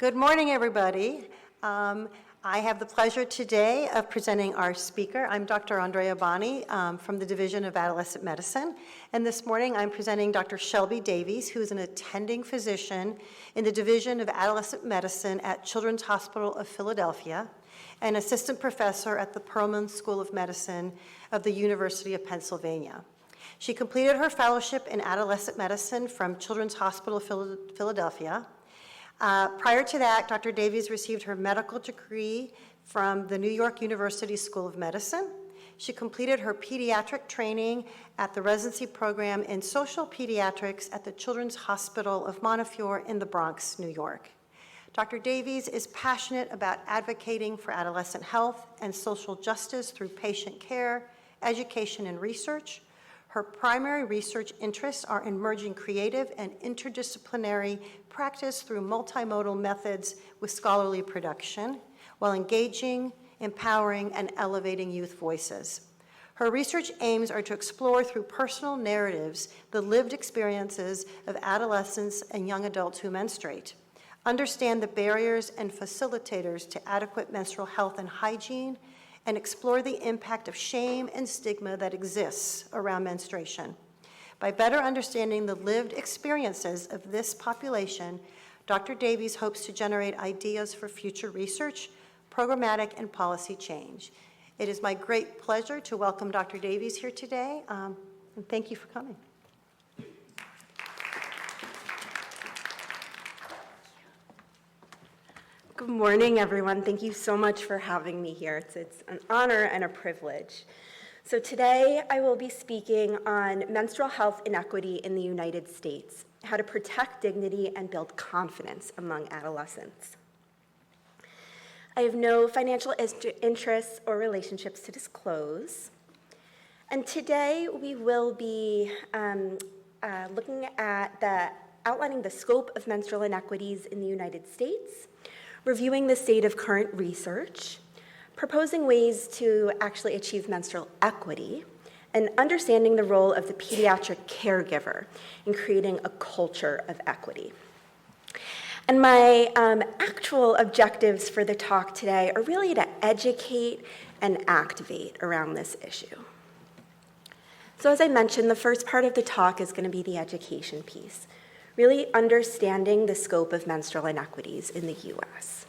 Good morning, everybody. I have the pleasure today of presenting our speaker. I'm Dr. Andrea Boni from the Division of Adolescent Medicine. And this morning I'm presenting Dr. Shelby Davies, who is an attending physician in the Division of Adolescent Medicine at Children's Hospital of Philadelphia, and assistant professor at the Perelman School of Medicine of the University of Pennsylvania. She completed her fellowship in adolescent medicine from Children's Hospital of Philadelphia. Prior to that, Dr. Davies received her medical degree from the New York University School of Medicine. She completed her pediatric training at the residency program in social pediatrics at the Children's Hospital of Montefiore in the Bronx, New York. Dr. Davies is passionate about advocating for adolescent health and social justice through patient care, education, and research. Her primary research interests are in merging creative and interdisciplinary practice through multimodal methods with scholarly production, while engaging, empowering, and elevating youth voices. Her research aims are to explore through personal narratives the lived experiences of adolescents and young adults who menstruate, understand the barriers and facilitators to adequate menstrual health and hygiene, and explore the impact of shame and stigma that exists around menstruation. By better understanding the lived experiences of this population, Dr. Davies hopes to generate ideas for future research, programmatic, and policy change. It is my great pleasure to welcome Dr. Davies here today, and thank you for coming. Good morning, everyone. Thank you so much for having me here. It's an honor and a privilege. So today I will be speaking on menstrual health inequity in the United States, how to protect dignity and build confidence among adolescents. I have no financial interests or relationships to disclose. And today we will be looking at outlining the scope of menstrual inequities in the United States, reviewing the state of current research, proposing ways to actually achieve menstrual equity, and understanding the role of the pediatric caregiver in creating a culture of equity. And my actual objectives for the talk today are really to educate and activate around this issue. So as I mentioned, the first part of the talk is going to be the education piece, really understanding the scope of menstrual inequities in the U.S.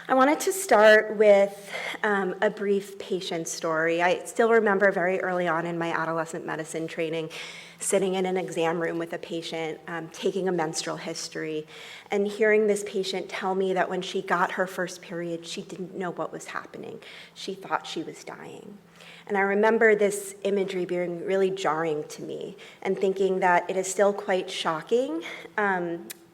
I wanted to start with a brief patient story. I still remember very early on in my adolescent medicine training, sitting in an exam room with a patient, taking a menstrual history, and hearing this patient tell me that when she got her first period, she didn't know what was happening. She thought she was dying. And I remember this imagery being really jarring to me and thinking that it is still quite shocking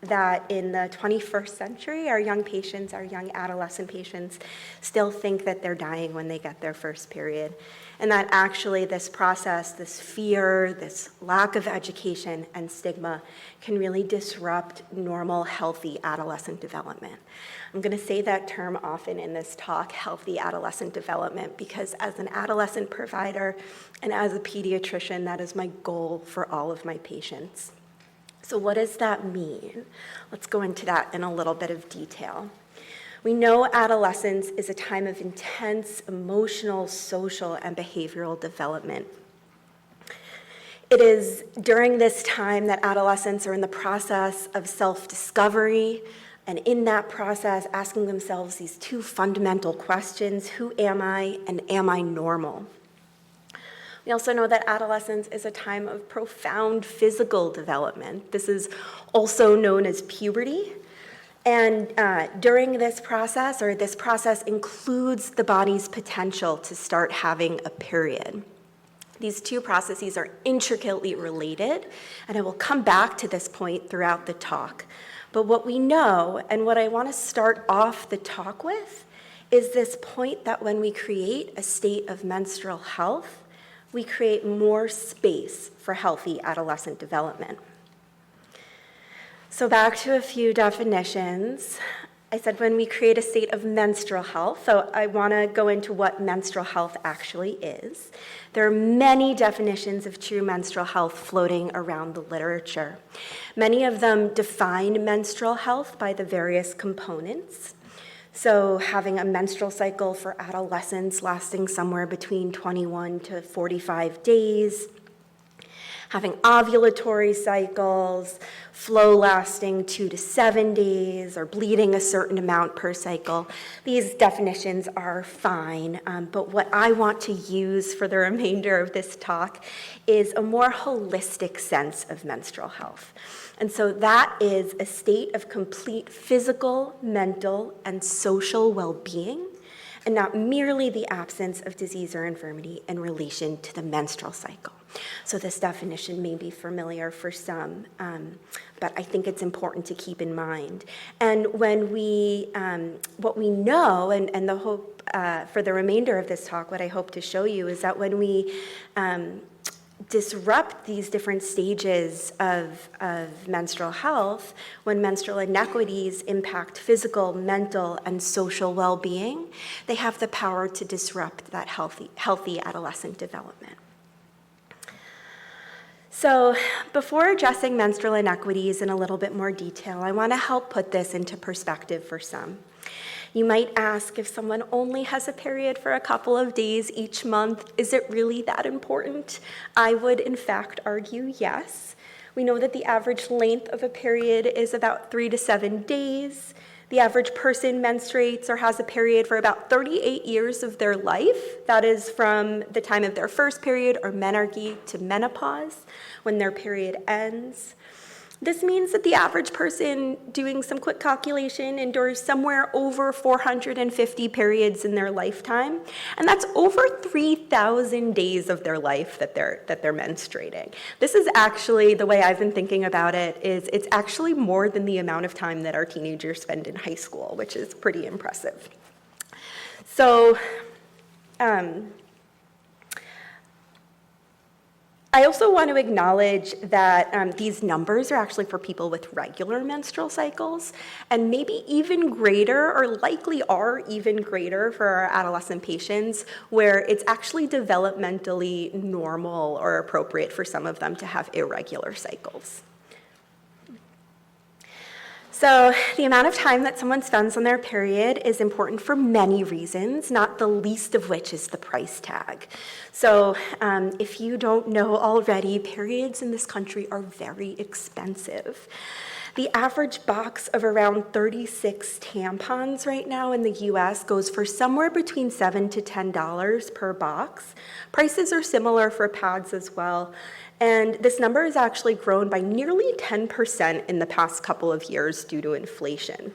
that in the 21st century, our young patients, our young adolescent patients, still think that they're dying when they get their first period. And that actually this process, this fear, this lack of education and stigma can really disrupt normal, healthy adolescent development. I'm going to say that term often in this talk, healthy adolescent development, because as an adolescent provider and as a pediatrician, that is my goal for all of my patients. So what does that mean? Let's go into that in a little bit of detail. We know adolescence is a time of intense emotional, social, and behavioral development. It is during this time that adolescents are in the process of self-discovery, and in that process, asking themselves these two fundamental questions: who am I, and am I normal? We also know that adolescence is a time of profound physical development. This is also known as puberty. And during this process, or this process includes the body's potential to start having a period. These two processes are intricately related, and I will come back to this point throughout the talk. But what we know, and what I want to start off the talk with, is this point that when we create a state of menstrual health, we create more space for healthy adolescent development. So back to a few definitions. I said when we create a state of menstrual health, so I want to go into what menstrual health actually is. There are many definitions of true menstrual health floating around the literature. Many of them define menstrual health by the various components. So having a menstrual cycle for adolescents lasting somewhere between 21 to 45 days, having ovulatory cycles, flow lasting 2 to 7 days, or bleeding a certain amount per cycle. These definitions are fine, but what I want to use for the remainder of this talk is a more holistic sense of menstrual health. And so that is a state of complete physical, mental, and social well-being, and not merely the absence of disease or infirmity in relation to the menstrual cycle. So this definition may be familiar for some, but I think it's important to keep in mind. And when we, what we know, and the hope for the remainder of this talk, what I hope to show you is that when we disrupt these different stages of menstrual health, when menstrual inequities impact physical, mental, and social well-being, they have the power to disrupt that healthy adolescent development. So before addressing menstrual inequities in a little bit more detail, I want to help put this into perspective for some. You might ask, if someone only has a period for a couple of days each month, is it really that important? I would, in fact, argue yes. We know that the average length of a period is about 3 to 7 days. The average person menstruates or has a period for about 38 years of their life. That is from the time of their first period or menarche to menopause, when their period ends. This means that the average person, doing some quick calculation, endures somewhere over 450 periods in their lifetime, and that's over 3,000 days of their life that they're menstruating. This is actually, the way I've been thinking about it, is it's actually more than the amount of time that our teenagers spend in high school, which is pretty impressive. So, I also want to acknowledge that these numbers are actually for people with regular menstrual cycles, and maybe even greater, or likely are even greater for our adolescent patients, where it's actually developmentally normal or appropriate for some of them to have irregular cycles. So the amount of time that someone spends on their period is important for many reasons, not the least of which is the price tag. So if you don't know already, periods in this country are very expensive. The average box of around 36 tampons right now in the US goes for somewhere between $7 to $10 per box. Prices are similar for pads as well. And this number has actually grown by nearly 10% in the past couple of years due to inflation.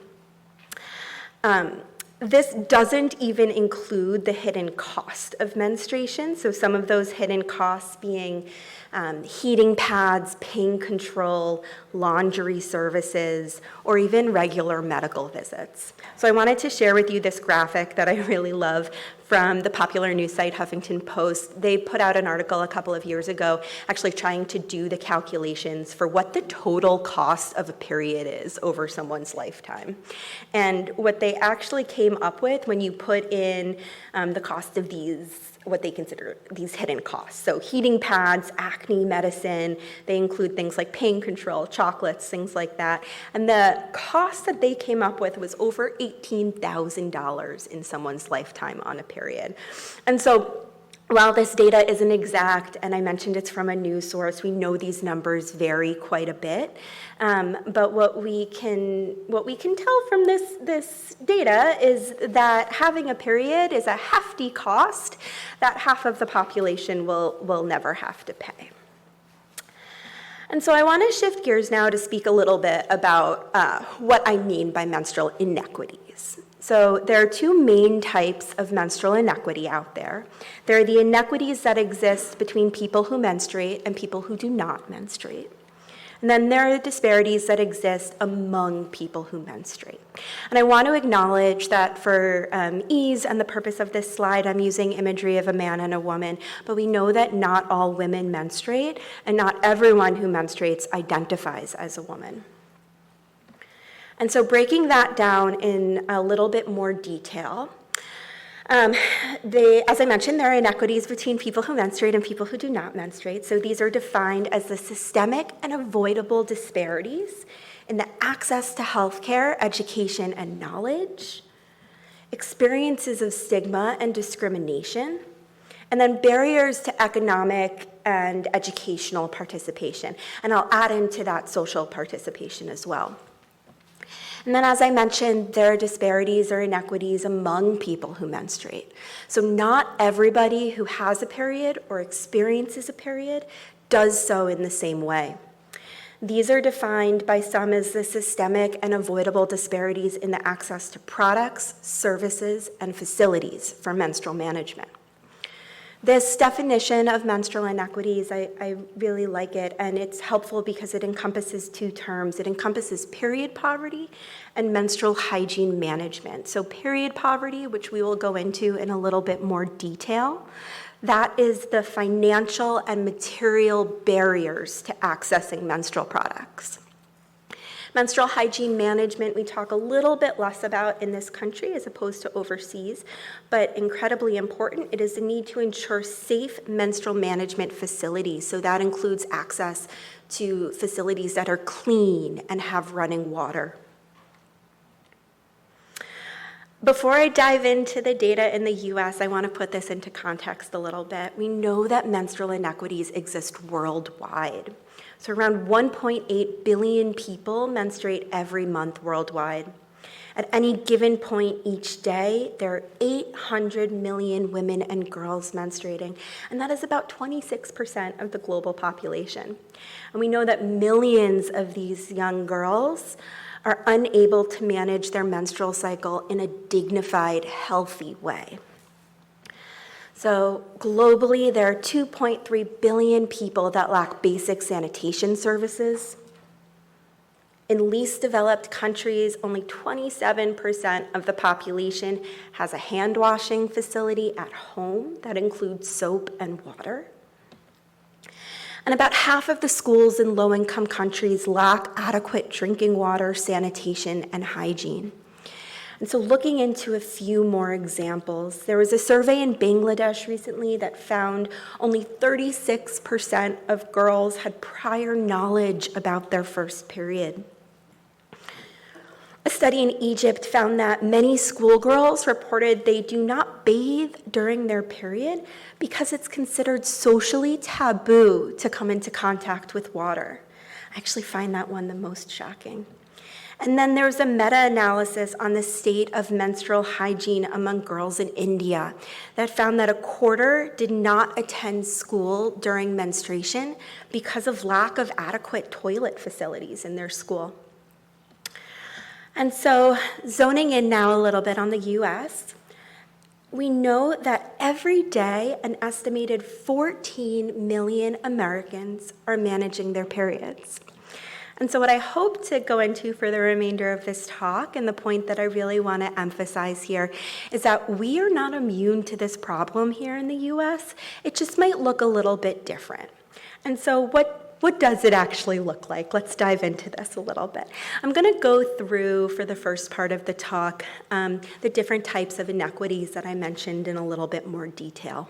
This doesn't even include the hidden cost of menstruation. So some of those hidden costs being heating pads, pain control, laundry services, or even regular medical visits. So I wanted to share with you this graphic that I really love from the popular news site Huffington Post. They put out an article a couple of years ago actually trying to do the calculations for what the total cost of a period is over someone's lifetime. And what they actually came up with when you put in the cost of these, what they consider these hidden costs. So heating pads, acne medicine, they include things like pain control, chocolates, things like that. And the cost that they came up with was over $18,000 in someone's lifetime on a period. And so while this data isn't exact, and I mentioned it's from a news source, we know these numbers vary quite a bit. But what we can tell from this data is that having a period is a hefty cost that half of the population will never have to pay. And so I want to shift gears now to speak a little bit about what I mean by menstrual inequities. So there are two main types of menstrual inequity out there. There are the inequities that exist between people who menstruate and people who do not menstruate. And then there are the disparities that exist among people who menstruate. And I want to acknowledge that for ease and the purpose of this slide, I'm using imagery of a man and a woman, but we know that not all women menstruate, and not everyone who menstruates identifies as a woman. And so breaking that down in a little bit more detail, as I mentioned, there are inequities between people who menstruate and people who do not menstruate. So these are defined as the systemic and avoidable disparities in the access to healthcare, education, and knowledge, experiences of stigma and discrimination, and then barriers to economic and educational participation. And I'll add into that social participation as well. And then, as I mentioned, there are disparities or inequities among people who menstruate. So not everybody who has a period or experiences a period does so in the same way. These are defined by some as the systemic and avoidable disparities in the access to products, services, and facilities for menstrual management. This definition of menstrual inequities, I really like it, and it's helpful because it encompasses two terms. It encompasses period poverty and menstrual hygiene management. So period poverty, which we will go into in a little bit more detail, that is the financial and material barriers to accessing menstrual products. Menstrual hygiene management, we talk a little bit less about in this country as opposed to overseas, but incredibly important. It is the need to ensure safe menstrual management facilities. So that includes access to facilities that are clean and have running water. Before I dive into the data in the US, I want to put this into context a little bit. We know that menstrual inequities exist worldwide. So around 1.8 billion people menstruate every month worldwide. At any given point each day, there are 800 million women and girls menstruating, and that is about 26% of the global population. And we know that millions of these young girls are unable to manage their menstrual cycle in a dignified, healthy way. So globally, there are 2.3 billion people that lack basic sanitation services. In least developed countries, only 27% of the population has a hand washing facility at home that includes soap and water. And about half of the schools in low-income countries lack adequate drinking water, sanitation, and hygiene. And so looking into a few more examples, there was a survey in Bangladesh recently that found only 36% of girls had prior knowledge about their first period. A study in Egypt found that many schoolgirls reported they do not bathe during their period because it's considered socially taboo to come into contact with water. I actually find that one the most shocking. And then there's a meta-analysis on the state of menstrual hygiene among girls in India that found that a quarter did not attend school during menstruation because of lack of adequate toilet facilities in their school. And so, zoning in now a little bit on the US, we know that every day an estimated 14 million Americans are managing their periods. And so what I hope to go into for the remainder of this talk, and the point that I really want to emphasize here, is that we are not immune to this problem here in the US. It just might look a little bit different. And so what does it actually look like? Let's dive into this a little bit. I'm going to go through, for the first part of the talk, the different types of inequities that I mentioned in a little bit more detail.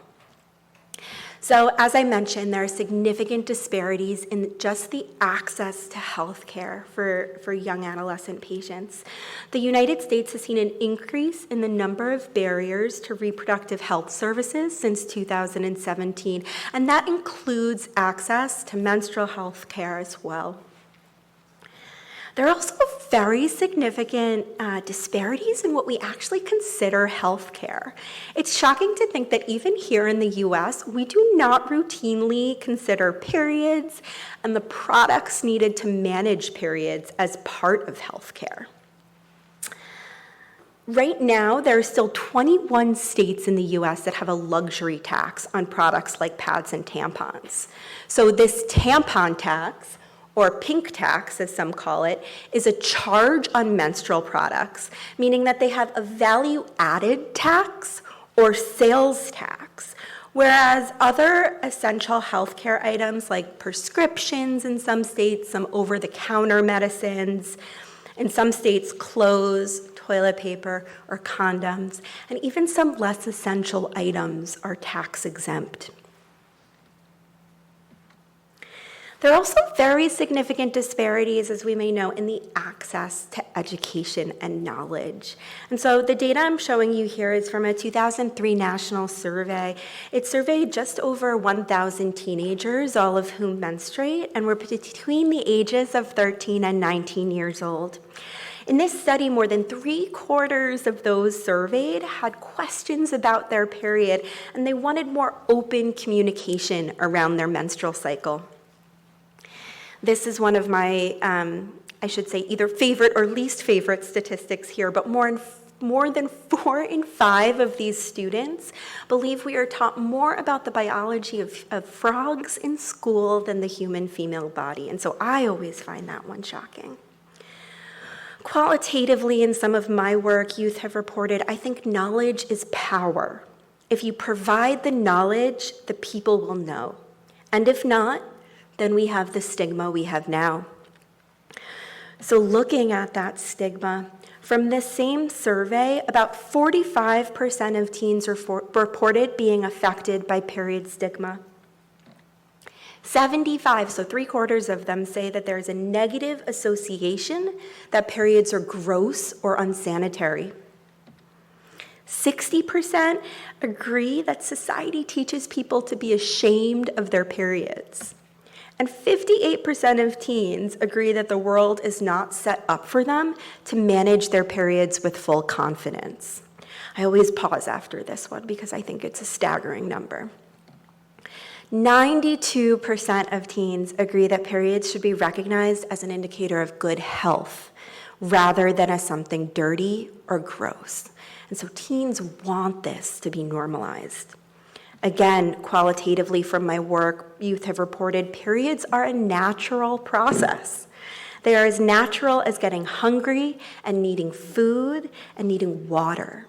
So as I mentioned, there are significant disparities in just the access to health care for young adolescent patients. The United States has seen an increase in the number of barriers to reproductive health services since 2017, and that includes access to menstrual health care as well. There are also very significant disparities in what we actually consider health care. It's shocking to think that even here in the US, we do not routinely consider periods and the products needed to manage periods as part of health care. Right now, there are still 21 states in the US that have a luxury tax on products like pads and tampons. So this tampon tax, or pink tax, as some call it, is a charge on menstrual products, meaning that they have a value-added tax or sales tax, whereas other essential healthcare items like prescriptions in some states, some over-the-counter medicines, In some states, clothes, toilet paper, or condoms, and even some less essential items are tax exempt. There are also very significant disparities, as we may know, in the access to education and knowledge. And so the data I'm showing you here is from a 2003 national survey. It surveyed just over 1,000 teenagers, all of whom menstruate, and were between the ages of 13 and 19 years old. In this study, more than 3/4 of those surveyed had questions about their period, and they wanted more open communication around their menstrual cycle. This is one of my, I should say, either favorite or least favorite statistics here, but more than 4 in 5 of these students believe we are taught more about the biology of frogs in school than the human female body, and so I always find that one shocking. Qualitatively, in some of my work, youth have reported, I think knowledge is power. If you provide the knowledge, the people will know. And if not, then we have the stigma we have now. So looking at that stigma, from this same survey, about 45% of teens reported being affected by period stigma. 75, so 3/4 of them, say that there's a negative association that periods are gross or unsanitary. 60% agree that society teaches people to be ashamed of their periods. And 58% of teens agree that the world is not set up for them to manage their periods with full confidence. I always pause after this one because I think it's a staggering number. 92% of teens agree that periods should be recognized as an indicator of good health rather than as something dirty or gross. And so teens want this to be normalized. Again, qualitatively from my work, youth have reported periods are a natural process. They are as natural as getting hungry and needing food and needing water.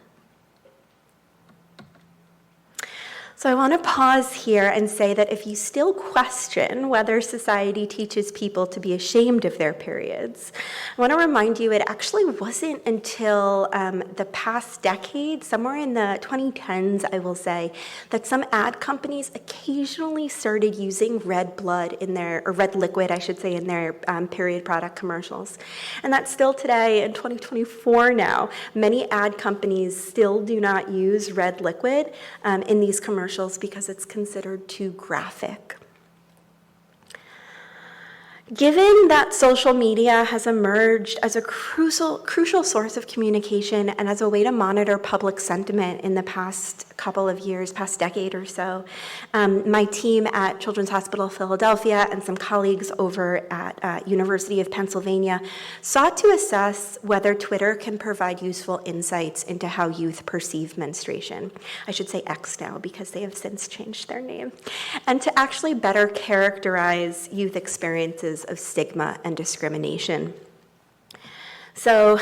So I want to pause here and say that if you still question whether society teaches people to be ashamed of their periods, I want to remind you it actually wasn't until the past decade, somewhere in the 2010s, I will say, that some ad companies occasionally started using red blood in their, or red liquid, I should say, in their period product commercials. And that's still today in 2024 now. Many ad companies still do not use red liquid in these commercials because it's considered too graphic. Given that social media has emerged as a crucial source of communication and as a way to monitor public sentiment in the past couple of years, past decade or so, my team at Children's Hospital Philadelphia and some colleagues over at University of Pennsylvania sought to assess whether Twitter can provide useful insights into how youth perceive menstruation. I should say X now because they have since changed their name. And to actually better characterize youth experiences of stigma and discrimination. So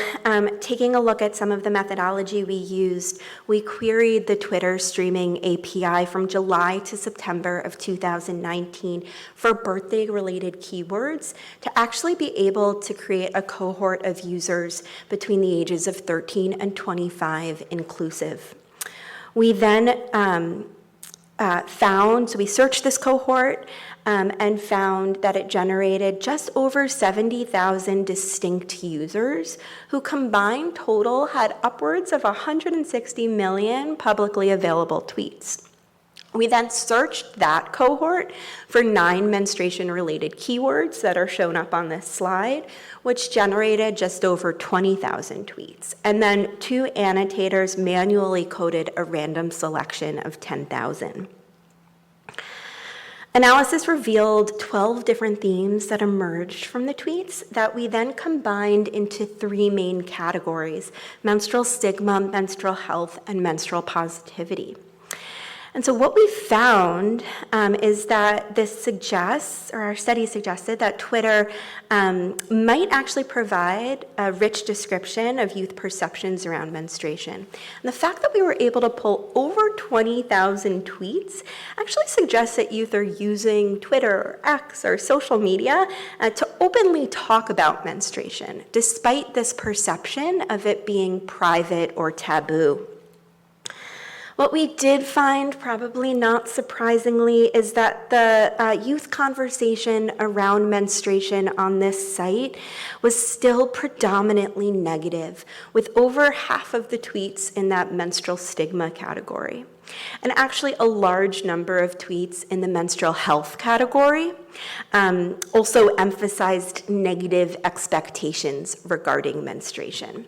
taking a look at some of the methodology we used, we queried the Twitter streaming API from July to September of 2019 for birthday-related keywords to actually be able to create a cohort of users between the ages of 13 and 25 inclusive. We then we searched this cohort and found that it generated just over 70,000 distinct users who combined total had upwards of 160 million publicly available tweets. We then searched that cohort for 9 menstruation-related keywords that are shown up on this slide, which generated just over 20,000 tweets. And then 2 annotators manually coded a random selection of 10,000. Analysis revealed 12 different themes that emerged from the tweets that we then combined into 3 main categories: menstrual stigma, menstrual health, and menstrual positivity. And so what we found is that this suggests, or our study suggested, that Twitter might actually provide a rich description of youth perceptions around menstruation. And the fact that we were able to pull over 20,000 tweets actually suggests that youth are using Twitter or X or social media to openly talk about menstruation, despite this perception of it being private or taboo. What we did find, probably not surprisingly, is that the youth conversation around menstruation on this site was still predominantly negative, with over half of the tweets in that menstrual stigma category. And actually a large number of tweets in the menstrual health category also emphasized negative expectations regarding menstruation.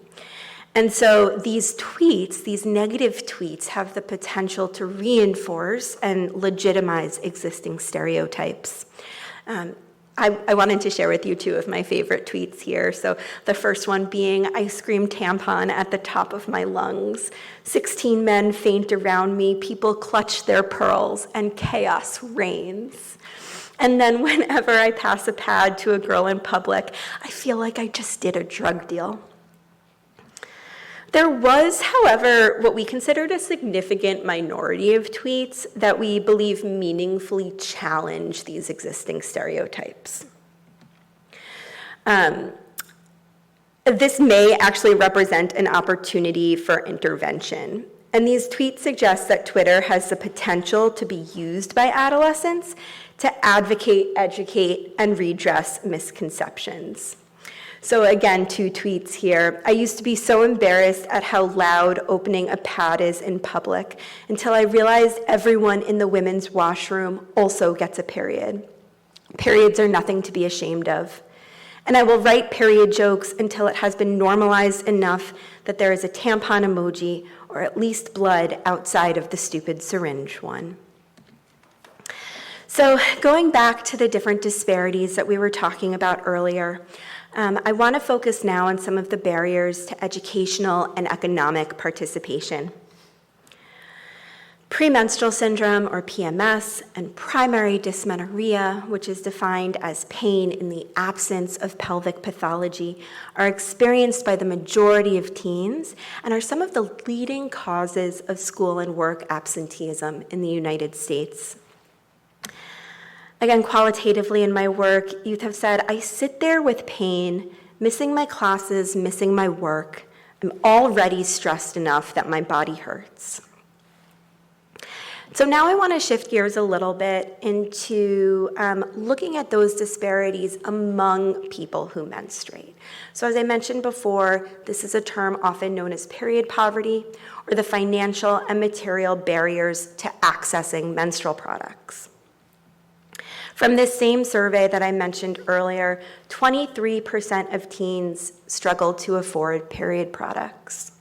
And so these tweets, these negative tweets, have the potential to reinforce and legitimize existing stereotypes. I wanted to share with you two of my favorite tweets here. So the first one being, "I scream tampon at the top of my lungs. 16 men faint around me, people clutch their pearls, and chaos reigns." And then whenever I pass a pad to a girl in public, I feel like I just did a drug deal. There was, however, what we considered a significant minority of tweets that we believe meaningfully challenge these existing stereotypes. This may actually represent an opportunity for intervention. And these tweets suggest that Twitter has the potential to be used by adolescents to advocate, educate, and redress misconceptions. So again, two tweets here. "I used to be so embarrassed at how loud opening a pad is in public until I realized everyone in the women's washroom also gets a period. Periods are nothing to be ashamed of. And I will write period jokes until it has been normalized enough that there is a tampon emoji or at least blood outside of the stupid syringe one." So going back to the different disparities that we were talking about earlier, I want to focus now on some of the barriers to educational and economic participation. Premenstrual syndrome, or PMS, and primary dysmenorrhea, which is defined as pain in the absence of pelvic pathology, are experienced by the majority of teens and are some of the leading causes of school and work absenteeism in the United States. Again, qualitatively in my work, youth have said, "I sit there with pain, missing my classes, missing my work. I'm already stressed enough that my body hurts." So now I want to shift gears a little bit into looking at those disparities among people who menstruate. So as I mentioned before, this is a term often known as period poverty, or the financial and material barriers to accessing menstrual products. From this same survey that I mentioned earlier, 23% of teens struggle to afford period products.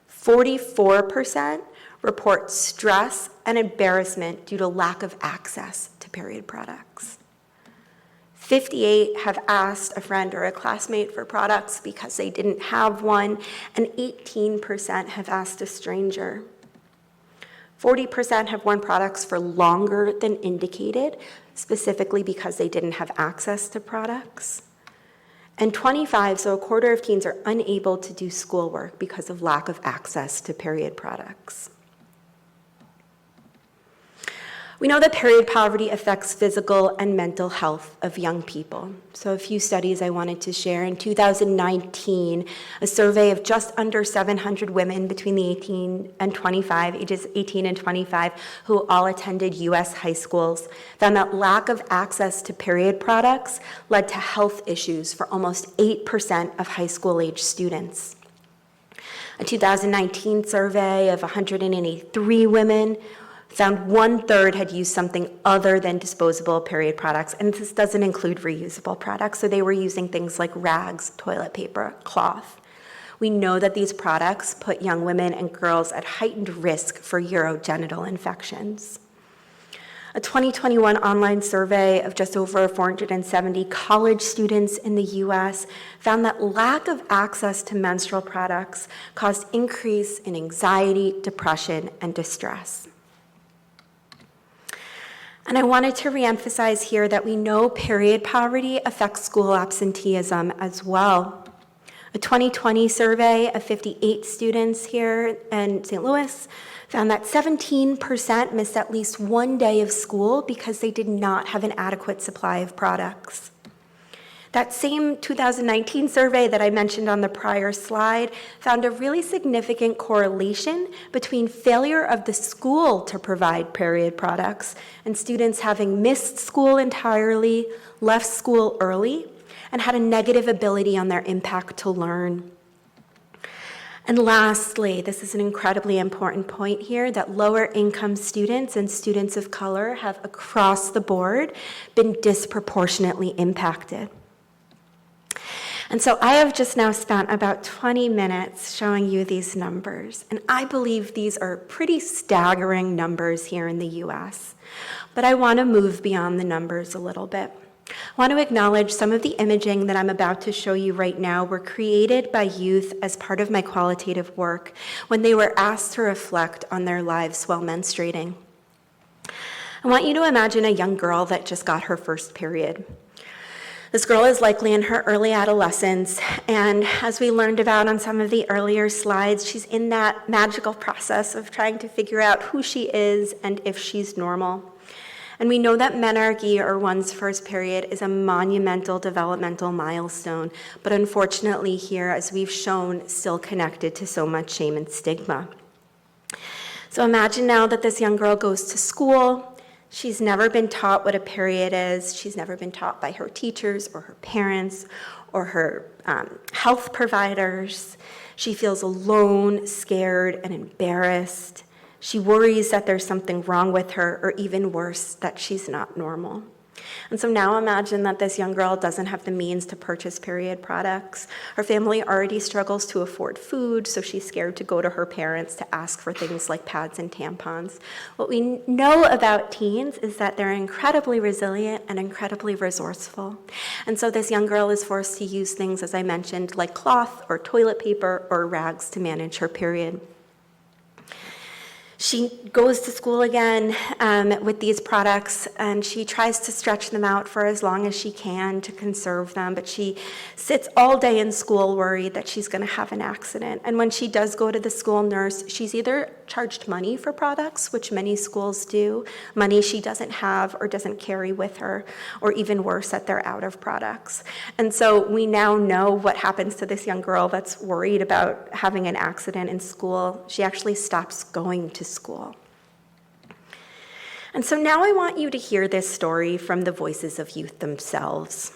44% report stress and embarrassment due to lack of access to period products. 58 have asked a friend or a classmate for products because they didn't have one, and 18% have asked a stranger. 40% have worn products for longer than indicated, specifically because they didn't have access to products. And 25, so a quarter of teens, are unable to do schoolwork because of lack of access to period products. We know that period poverty affects physical and mental health of young people. So a few studies I wanted to share. In 2019, a survey of just under 700 women between the ages 18 and 25, who all attended US high schools, found that lack of access to period products led to health issues for almost 8% of high school age students. A 2019 survey of 183 women found 1/3 had used something other than disposable period products, and this doesn't include reusable products, so they were using things like rags, toilet paper, cloth. We know that these products put young women and girls at heightened risk for urogenital infections. A 2021 online survey of just over 470 college students in the US found that lack of access to menstrual products caused increase in anxiety, depression, and distress. And I wanted to reemphasize here that we know period poverty affects school absenteeism as well. A 2020 survey of 58 students here in St. Louis found that 17% missed at least one day of school because they did not have an adequate supply of products. That same 2019 survey that I mentioned on the prior slide found a really significant correlation between failure of the school to provide period products and students having missed school entirely, left school early, and had a negative ability on their impact to learn. And lastly, this is an incredibly important point here, that lower income students and students of color have across the board been disproportionately impacted. And so I have just now spent about 20 minutes showing you these numbers, and I believe these are pretty staggering numbers here in the US. But I want to move beyond the numbers a little bit. I want to acknowledge some of the imaging that I'm about to show you right now were created by youth as part of my qualitative work when they were asked to reflect on their lives while menstruating. I want you to imagine a young girl that just got her first period. This girl is likely in her early adolescence, and as we learned about on some of the earlier slides, she's in that magical process of trying to figure out who she is and if she's normal. And we know that menarche, or one's first period, is a monumental developmental milestone, but unfortunately here, as we've shown, still connected to so much shame and stigma. So imagine now that this young girl goes to school. She's never been taught what a period is. She's never been taught by her teachers or her parents or her health providers. She feels alone, scared, and embarrassed. She worries that there's something wrong with her, or even worse, that she's not normal. And so now imagine that this young girl doesn't have the means to purchase period products. Her family already struggles to afford food, so she's scared to go to her parents to ask for things like pads and tampons. What we know about teens is that they're incredibly resilient and incredibly resourceful. And so this young girl is forced to use things, as I mentioned, like cloth or toilet paper or rags to manage her period. She goes to school again with these products, and she tries to stretch them out for as long as she can to conserve them, but she sits all day in school worried that she's going to have an accident. And when she does go to the school nurse, she's either charged money for products, which many schools do, money she doesn't have or doesn't carry with her, or even worse, that they're out of products. And so we now know what happens to this young girl that's worried about having an accident in school. She actually stops going to school. And so now I want you to hear this story from the voices of youth themselves.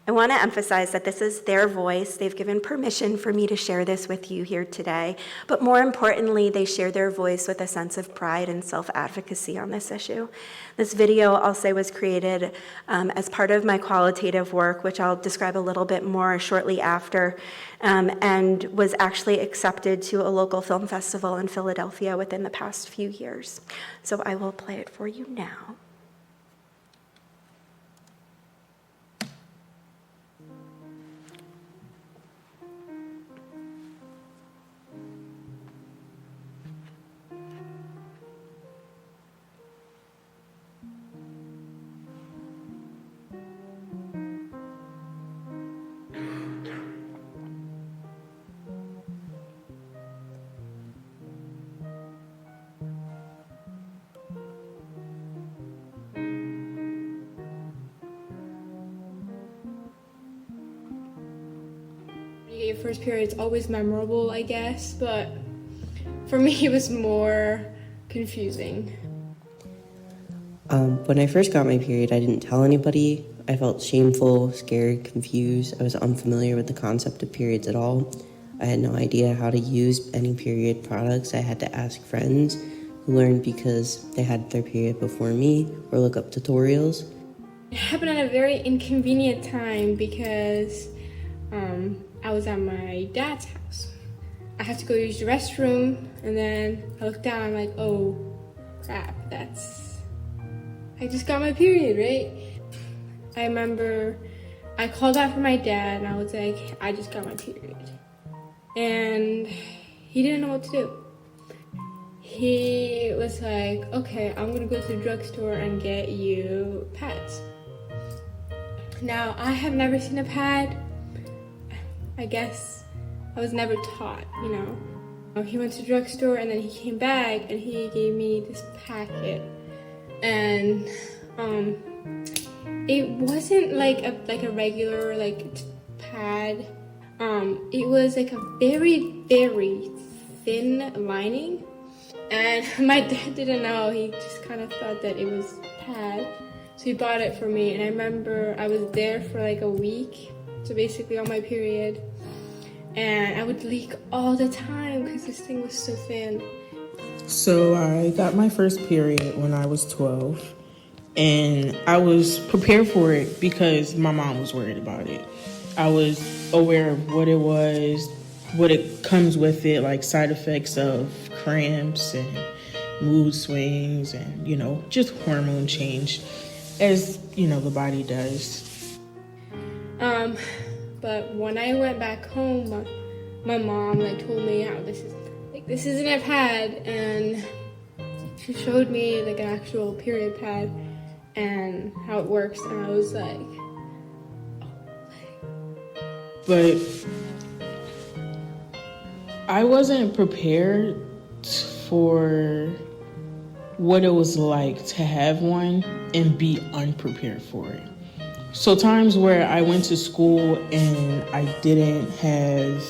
I want to emphasize that this is their voice. They've given permission for me to share this with you here today. But more importantly, they share their voice with a sense of pride and self-advocacy on this issue. This video, I'll say, was created as part of my qualitative work, which I'll describe a little bit more shortly after, and was actually accepted to a local film festival in Philadelphia within the past few years. So I will play it for you now. Your first period's always memorable, I guess, but for me it was more confusing. When I first got my period, I didn't tell anybody. I felt shameful, scared, confused. I was unfamiliar with the concept of periods at all. I had no idea how to use any period products. I had to ask friends who learned because they had their period before me, or look up tutorials. It happened at a very inconvenient time because I was at my dad's house. I had to go use the restroom, and then I looked down, I'm like, oh crap, I just got my period, right? I remember I called out for my dad, and I was like, I just got my period. And he didn't know what to do. he was like, okay, I'm gonna go to the drugstore and get you pads. Now, I have never seen a pad. I guess I was never taught, you know. He went to the drugstore and then he came back and he gave me this packet. And it wasn't like a regular pad. It was like a very, very thin lining. And my dad didn't know. He just kind of thought that it was pad. So he bought it for me. And I remember I was there for like a week. So basically on my period. And I would leak all the time because this thing was so thin. So I got my first period when I was 12. And I was prepared for it because my mom was worried about it. I was aware of what it was, what it comes with it, like side effects of cramps and mood swings and, you know, just hormone change, as, you know, the body does. But when I went back home, my mom told me how this isn't a pad, and she showed me like an actual period pad and how it works, and I was like, But I wasn't prepared for what it was like to have one and be unprepared for it. So times where I went to school and I didn't have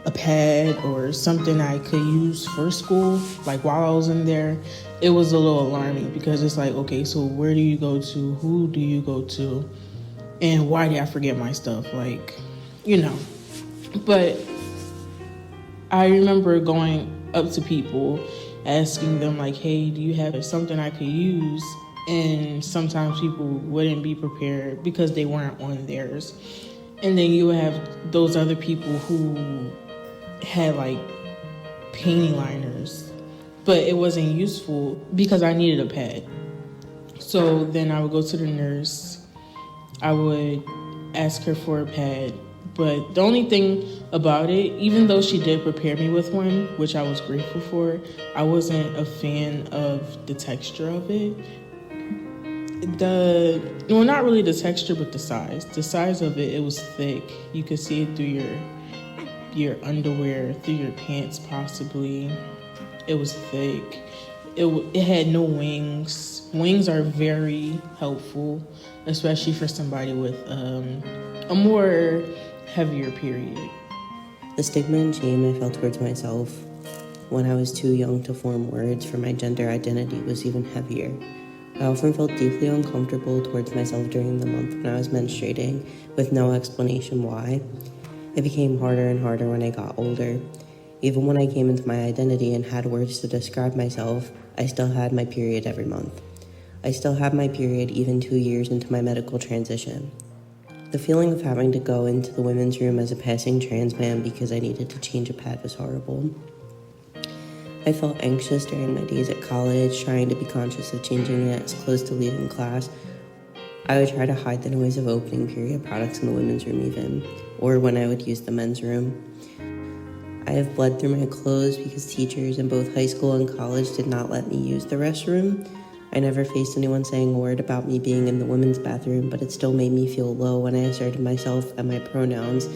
a pad or something I could use for school, like while I was in there, it was a little alarming because it's like, okay, so where do you go to? Who do you go to? And why did I forget my stuff? Like, you know. But I remember going up to people, asking them like, hey, do you have something I could use? And sometimes people wouldn't be prepared because they weren't on theirs. And then you would have those other people who had like panty liners, but it wasn't useful because I needed a pad. So then I would go to the nurse, I would ask her for a pad. But the only thing about it, even though she did prepare me with one, which I was grateful for, I wasn't a fan of the texture of it. Well, not really the texture, but the size. The size of it, it was thick. You could see it through your underwear, through your pants possibly. It was thick. It had no wings. Wings are very helpful, especially for somebody with a more heavier period. The stigma and shame I felt towards myself when I was too young to form words for my gender identity was even heavier. I often felt deeply uncomfortable towards myself during the month when I was menstruating, with no explanation why. It became harder and harder when I got older. Even when I came into my identity and had words to describe myself, I still had my period every month. I still had my period even 2 years into my medical transition. The feeling of having to go into the women's room as a passing trans man because I needed to change a pad was horrible. I felt anxious during my days at college, trying to be conscious of changing it as close to leaving class. I would try to hide the noise of opening period products in the women's room even, or when I would use the men's room. I have bled through my clothes because teachers in both high school and college did not let me use the restroom. I never faced anyone saying a word about me being in the women's bathroom, but it still made me feel low when I asserted myself and my pronouns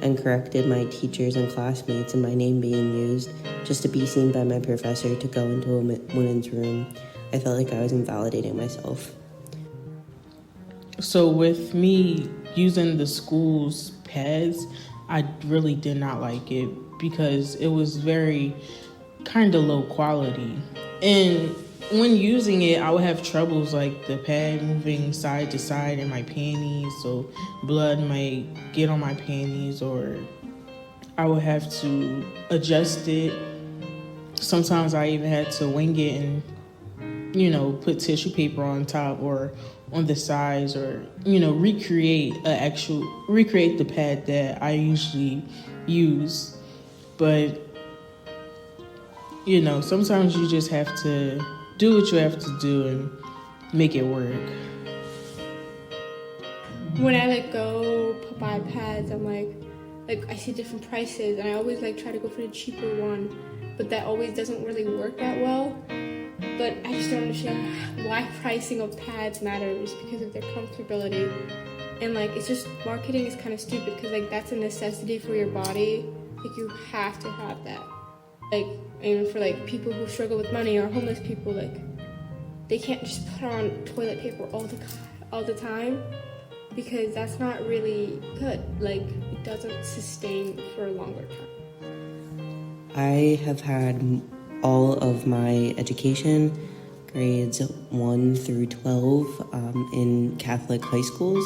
and corrected my teachers and classmates in my name being used just to be seen by my professor to go into a women's room. I felt like I was invalidating myself. So with me using the school's pads, I really did not like it because it was very kind of low quality. And when using it, I would have troubles like the pad moving side to side in my panties, so blood might get on my panties, or I would have to adjust it. Sometimes I even had to wing it and, you know, put tissue paper on top or on the sides, or, you know, recreate the pad that I usually use. But, you know, sometimes you just have to do what you have to do and make it work. when I go buy pads, I'm like I see different prices, and I always try to go for the cheaper one. but that always doesn't really work that well. But I just don't understand why pricing of pads matters because of their comfortability. And like, it's just, marketing is kind of stupid because like that's a necessity for your body. Like you have to have that. Like, and for like people who struggle with money or homeless people, like they can't just put on toilet paper all the time because that's not really good. Like it doesn't sustain for a longer time. I have had all of my education, grades 1 through 12, in Catholic high schools.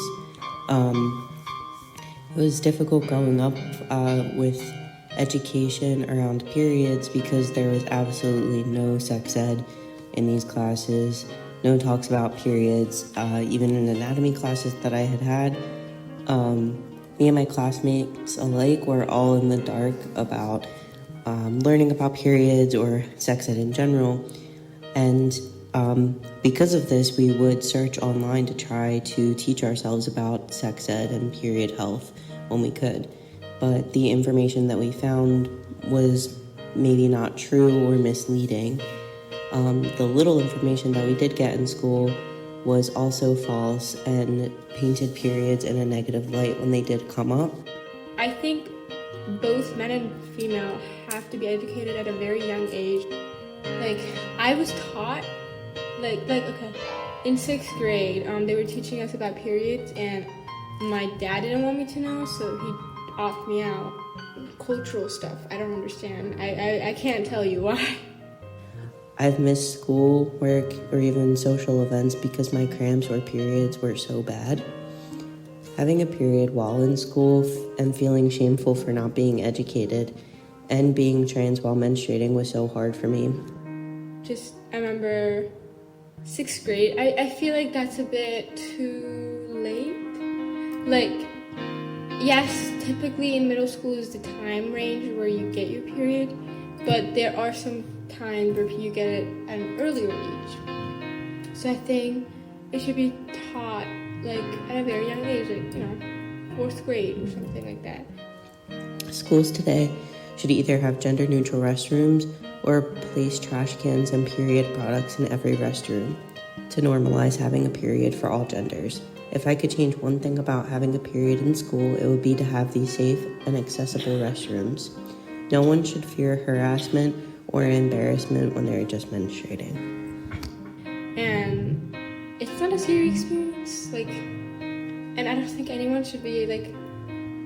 It was difficult growing up with education around periods because there was absolutely no sex ed in these classes, no talks about periods, even in anatomy classes that I had. Me and my classmates alike were all in the dark about learning about periods or sex ed in general. And because of this, we would search online to try to teach ourselves about sex ed and period health when we could. But the information that we found was maybe not true or misleading. The little information that we did get in school was also false and painted periods in a negative light when they did come up. I think both men and female have to be educated at a very young age. Like, I was taught, okay, in 6th grade, they were teaching us about periods, and my dad didn't want me to know, so he offed me out. Cultural stuff, I don't understand. I can't tell you why. I've missed school, work, or even social events because my cramps or periods were so bad. Having a period while in school and feeling shameful for not being educated and being trans while menstruating was so hard for me. I remember 6th grade, I feel like that's a bit too late. Like, yes, typically in middle school is the time range where you get your period, but there are some times where you get it at an earlier age. So I think it should be taught like at a very young age, like, 4th grade or something like that. Schools today should either have gender-neutral restrooms or place trash cans and period products in every restroom to normalize having a period for all genders. If I could change one thing about having a period in school, it would be to have these safe and accessible restrooms. No one should fear harassment or embarrassment when they're just menstruating. And it's not a serious experience, and I don't think anyone should be,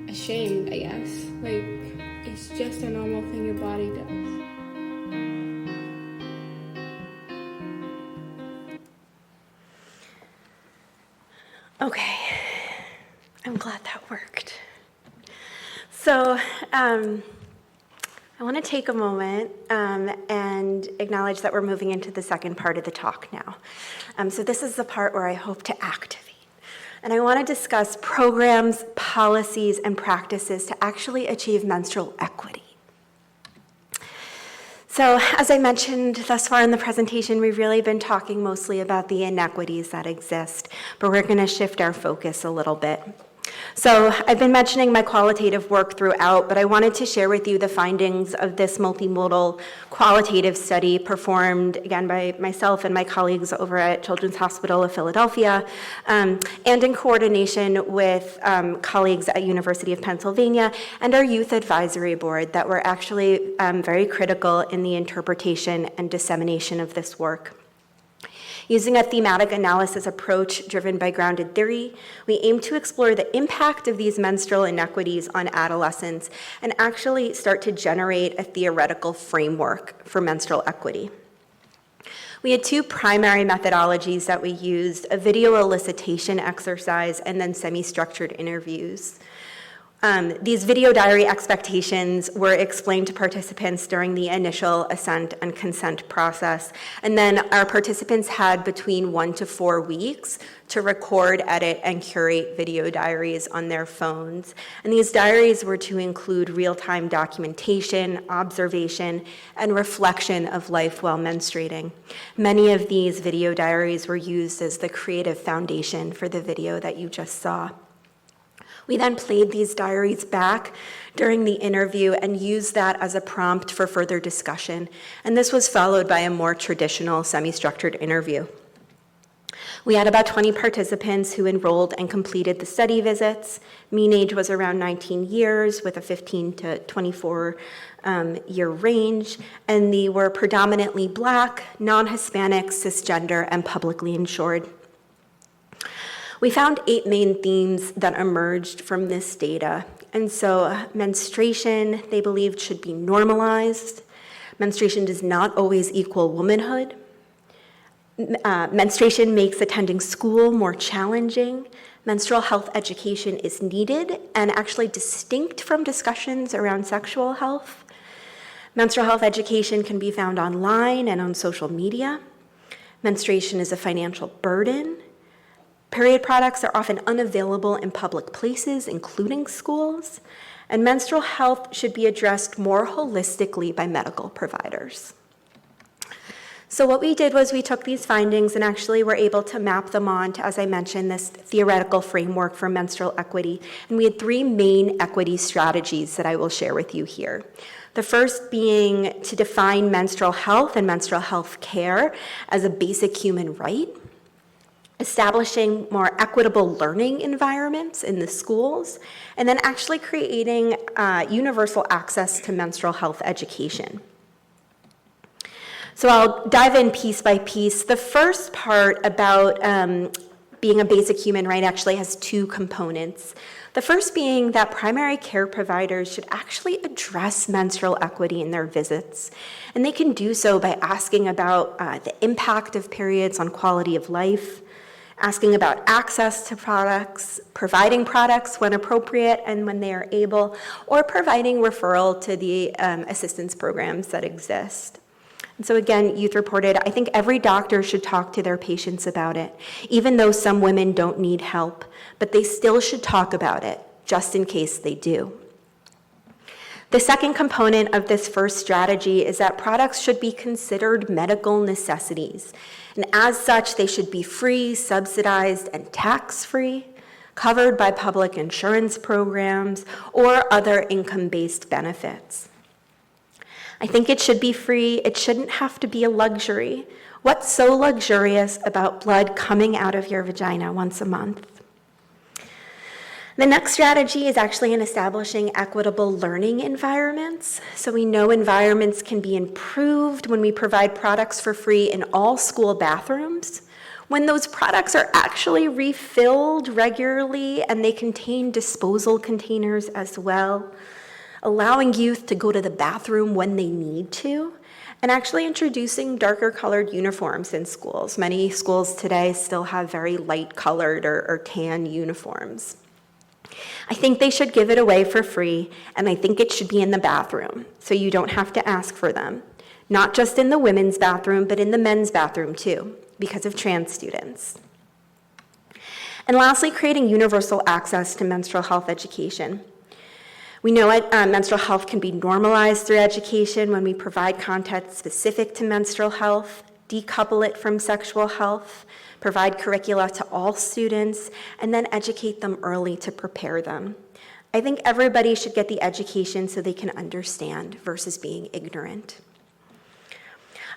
ashamed, I guess. It's just a normal thing your body does. Okay, I'm glad that worked. So, I want to take a moment and acknowledge that we're moving into the second part of the talk now. So this is the part where I hope to activate. And I want to discuss programs, policies, and practices to actually achieve menstrual equity. So as I mentioned thus far in the presentation, we've really been talking mostly about the inequities that exist, but we're going to shift our focus a little bit. So I've been mentioning my qualitative work throughout, but I wanted to share with you the findings of this multimodal qualitative study performed, again, by myself and my colleagues over at Children's Hospital of Philadelphia, and in coordination with colleagues at University of Pennsylvania and our Youth Advisory Board that were actually very critical in the interpretation and dissemination of this work. Using a thematic analysis approach driven by grounded theory, we aim to explore the impact of these menstrual inequities on adolescents and actually start to generate a theoretical framework for menstrual equity. We had two primary methodologies that we used: a video elicitation exercise and then semi-structured interviews. These video diary expectations were explained to participants during the initial assent and consent process, and then our participants had between 1 to 4 weeks to record, edit, and curate video diaries on their phones. And these diaries were to include real-time documentation, observation, and reflection of life while menstruating. Many of these video diaries were used as the creative foundation for the video that you just saw. We then played these diaries back during the interview and used that as a prompt for further discussion. And this was followed by a more traditional semi-structured interview. We had about 20 participants who enrolled and completed the study visits. Mean age was around 19 years with a 15 to 24 year range, and they were predominantly Black, non-Hispanic, cisgender, and publicly insured. We found 8 main themes that emerged from this data. And so menstruation, they believed, should be normalized. Menstruation does not always equal womanhood. Menstruation makes attending school more challenging. Menstrual health education is needed and actually distinct from discussions around sexual health. Menstrual health education can be found online and on social media. Menstruation is a financial burden. Period products are often unavailable in public places, including schools. And menstrual health should be addressed more holistically by medical providers. So what we did was we took these findings and actually were able to map them on to, as I mentioned, this theoretical framework for menstrual equity. And we had 3 main equity strategies that I will share with you here. The first being to define menstrual health and menstrual health care as a basic human right, establishing more equitable learning environments in the schools, and then actually creating universal access to menstrual health education. So I'll dive in piece by piece. The first part about being a basic human right actually has 2 components. The first being that primary care providers should actually address menstrual equity in their visits. And they can do so by asking about the impact of periods on quality of life, asking about access to products, providing products when appropriate and when they are able, or providing referral to the assistance programs that exist. And so again, youth reported, I think every doctor should talk to their patients about it, even though some women don't need help, but they still should talk about it, just in case they do. The second component of this first strategy is that products should be considered medical necessities. And as such, they should be free, subsidized, and tax-free, covered by public insurance programs, or other income-based benefits. I think it should be free. It shouldn't have to be a luxury. What's so luxurious about blood coming out of your vagina once a month? The next strategy is actually in establishing equitable learning environments. So we know environments can be improved when we provide products for free in all school bathrooms, when those products are actually refilled regularly and they contain disposal containers as well, allowing youth to go to the bathroom when they need to, and actually introducing darker colored uniforms in schools. Many schools today still have very light colored or tan uniforms. I think they should give it away for free, and I think it should be in the bathroom, so you don't have to ask for them. Not just in the women's bathroom, but in the men's bathroom too, because of trans students. And lastly, creating universal access to menstrual health education. We know menstrual health can be normalized through education when we provide content specific to menstrual health, decouple it from sexual health, provide curricula to all students, and then educate them early to prepare them. I think everybody should get the education so they can understand versus being ignorant.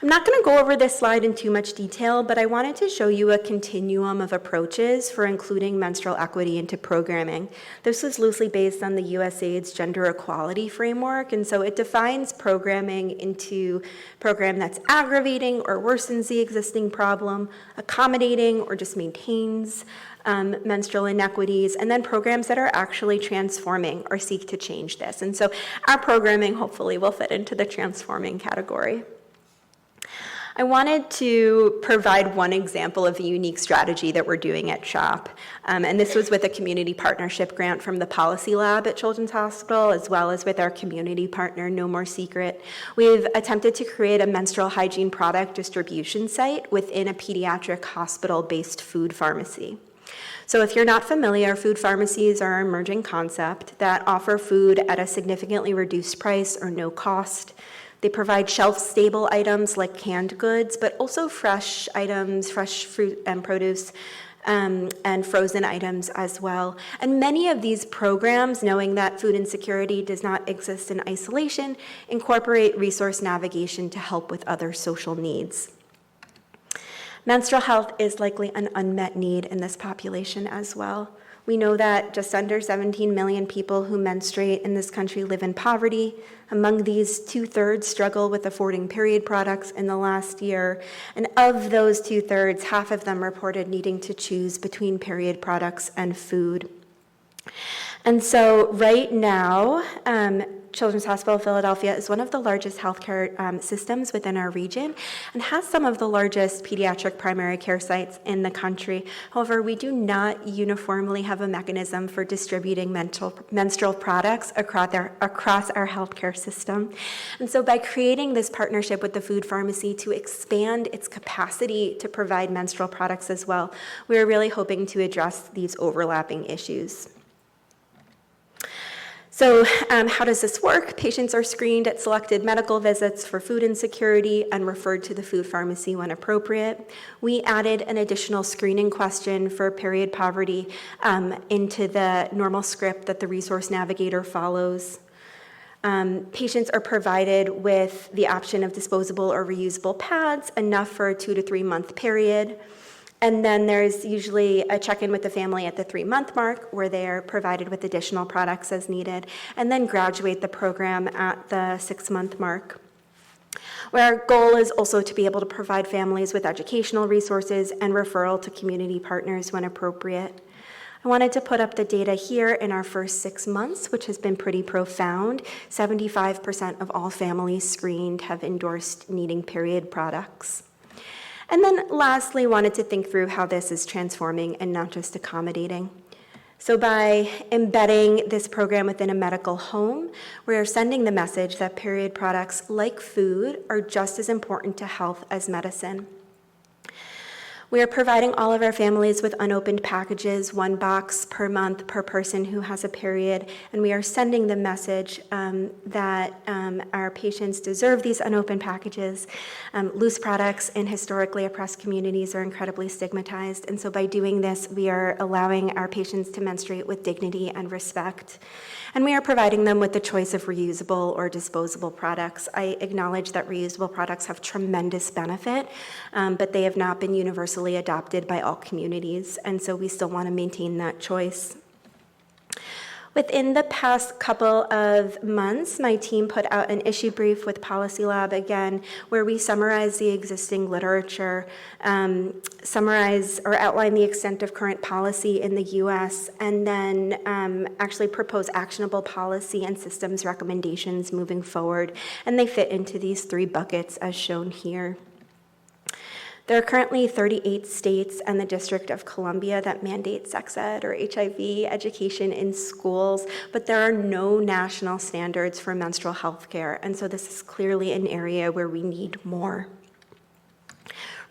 I'm not going to go over this slide in too much detail, but I wanted to show you a continuum of approaches for including menstrual equity into programming. This was loosely based on the USAID's gender equality framework, and so it defines programming into a program that's aggravating or worsens the existing problem, accommodating or just maintains menstrual inequities, and then programs that are actually transforming or seek to change this. And so our programming hopefully will fit into the transforming category. I wanted to provide one example of a unique strategy that we're doing at SHOP. And this was with a community partnership grant from the Policy Lab at Children's Hospital, as well as with our community partner, No More Secret. We've attempted to create a menstrual hygiene product distribution site within a pediatric hospital-based food pharmacy. So if you're not familiar, food pharmacies are an emerging concept that offer food at a significantly reduced price or no cost. They provide shelf-stable items like canned goods, but also fresh items, fresh fruit and produce, and frozen items as well. And many of these programs, knowing that food insecurity does not exist in isolation, incorporate resource navigation to help with other social needs. Menstrual health is likely an unmet need in this population as well. We know that just under 17 million people who menstruate in this country live in poverty. Among these, 2/3 struggle with affording period products in the last year. And of those 2/3, half of them reported needing to choose between period products and food. And so right now, Children's Hospital of Philadelphia is one of the largest healthcare systems within our region and has some of the largest pediatric primary care sites in the country. However, we do not uniformly have a mechanism for distributing menstrual products across our healthcare system. And so by creating this partnership with the food pharmacy to expand its capacity to provide menstrual products as well, we are really hoping to address these overlapping issues. So how does this work? Patients are screened at selected medical visits for food insecurity and referred to the food pharmacy when appropriate. We added an additional screening question for period poverty into the normal script that the resource navigator follows. Patients are provided with the option of disposable or reusable pads, enough for a 2 to 3 month period. And then there's usually a check-in with the family at the 3-month mark where they are provided with additional products as needed, and then graduate the program at the 6-month mark. Where our goal is also to be able to provide families with educational resources and referral to community partners when appropriate. I wanted to put up the data here in our first 6 months, which has been pretty profound. 75% of all families screened have endorsed needing period products. And then lastly, wanted to think through how this is transforming and not just accommodating. So by embedding this program within a medical home, we are sending the message that period products like food are just as important to health as medicine. We are providing all of our families with unopened packages, 1 box per month per person who has a period, and we are sending the message that our patients deserve these unopened packages. Loose products in historically oppressed communities are incredibly stigmatized, and so by doing this, we are allowing our patients to menstruate with dignity and respect. And we are providing them with the choice of reusable or disposable products. I acknowledge that reusable products have tremendous benefit, but they have not been universally adopted by all communities, and so we still want to maintain that choice. Within the past couple of months, my team put out an issue brief with Policy Lab again, where we summarize the existing literature, summarize or outline the extent of current policy in the U.S., and then actually propose actionable policy and systems recommendations moving forward. And they fit into these 3 buckets as shown here. There are currently 38 states and the District of Columbia that mandate sex ed or HIV education in schools, but there are no national standards for menstrual health care, and so this is clearly an area where we need more.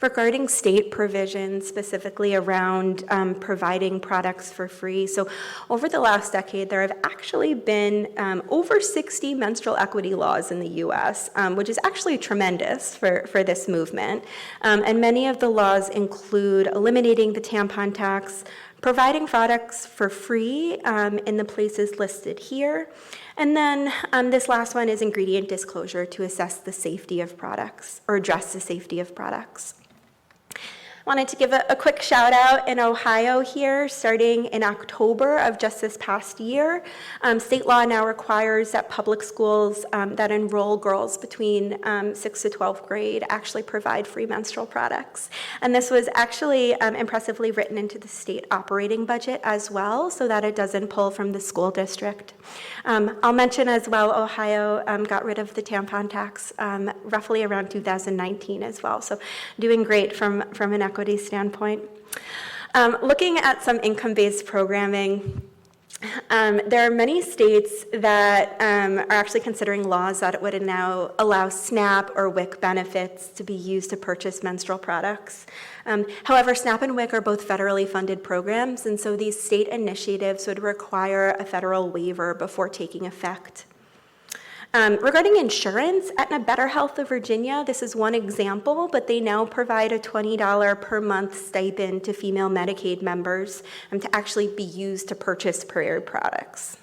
Regarding state provisions, specifically around providing products for free, so over the last decade, there have actually been over 60 menstrual equity laws in the U.S., which is actually tremendous for this movement. And many of the laws include eliminating the tampon tax, providing products for free in the places listed here, and then this last one is ingredient disclosure to assess the safety of products or address the safety of products. Wanted to give a quick shout out in Ohio here, starting in October of just this past year. State law now requires that public schools that enroll girls between 6th to 12th grade actually provide free menstrual products. And this was actually impressively written into the state operating budget as well, so that it doesn't pull from the school district. I'll mention as well, Ohio got rid of the tampon tax roughly around 2019 as well, so doing great from an equity standpoint. Looking at some income-based programming, there are many states that are actually considering laws that would now allow SNAP or WIC benefits to be used to purchase menstrual products. However, SNAP and WIC are both federally funded programs, and so these state initiatives would require a federal waiver before taking effect. Regarding insurance, Aetna Better Health of Virginia, this is one example, but they now provide a $20 per month stipend to female Medicaid members to actually be used to purchase period products.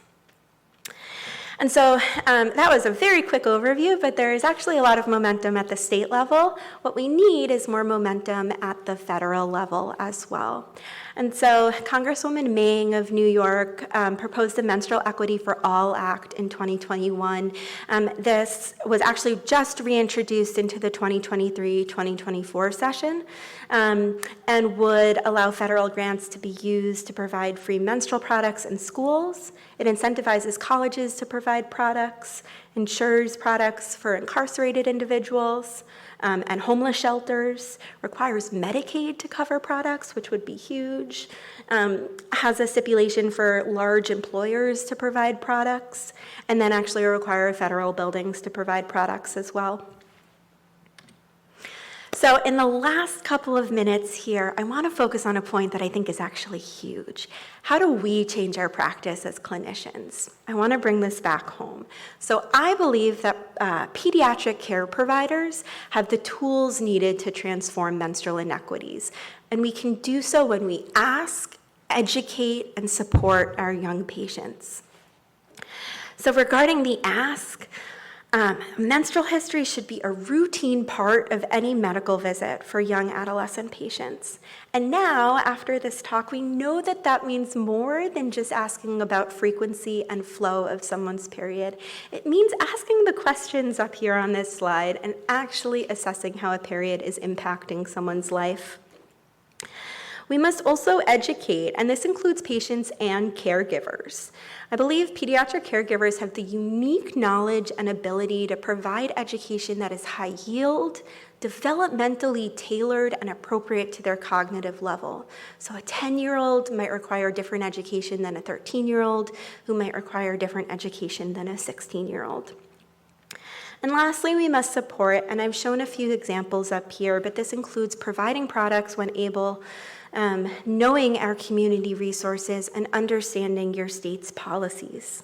And so that was a very quick overview, but there is actually a lot of momentum at the state level. What we need is more momentum at the federal level as well. And so Congresswoman Mang of New York proposed the Menstrual Equity for All Act in 2021. This was actually just reintroduced into the 2023-2024 session and would allow federal grants to be used to provide free menstrual products in schools. It incentivizes colleges to provide products, insures products for incarcerated individuals, and homeless shelters, requires Medicaid to cover products, which would be huge, has a stipulation for large employers to provide products, and then actually require federal buildings to provide products as well. So in the last couple of minutes here, I want to focus on a point that I think is actually huge. How do we change our practice as clinicians? I want to bring this back home. So I believe that pediatric care providers have the tools needed to transform menstrual inequities. And we can do so when we ask, educate, and support our young patients. So regarding the ask, menstrual history should be a routine part of any medical visit for young adolescent patients. And now, after this talk, we know that that means more than just asking about frequency and flow of someone's period. It means asking the questions up here on this slide and actually assessing how a period is impacting someone's life. We must also educate, and this includes patients and caregivers. I believe pediatric caregivers have the unique knowledge and ability to provide education that is high yield, developmentally tailored, and appropriate to their cognitive level. So a 10-year-old might require different education than a 13-year-old, who might require different education than a 16-year-old. And lastly, we must support, and I've shown a few examples up here, but this includes providing products when able, knowing our community resources, and understanding your state's policies.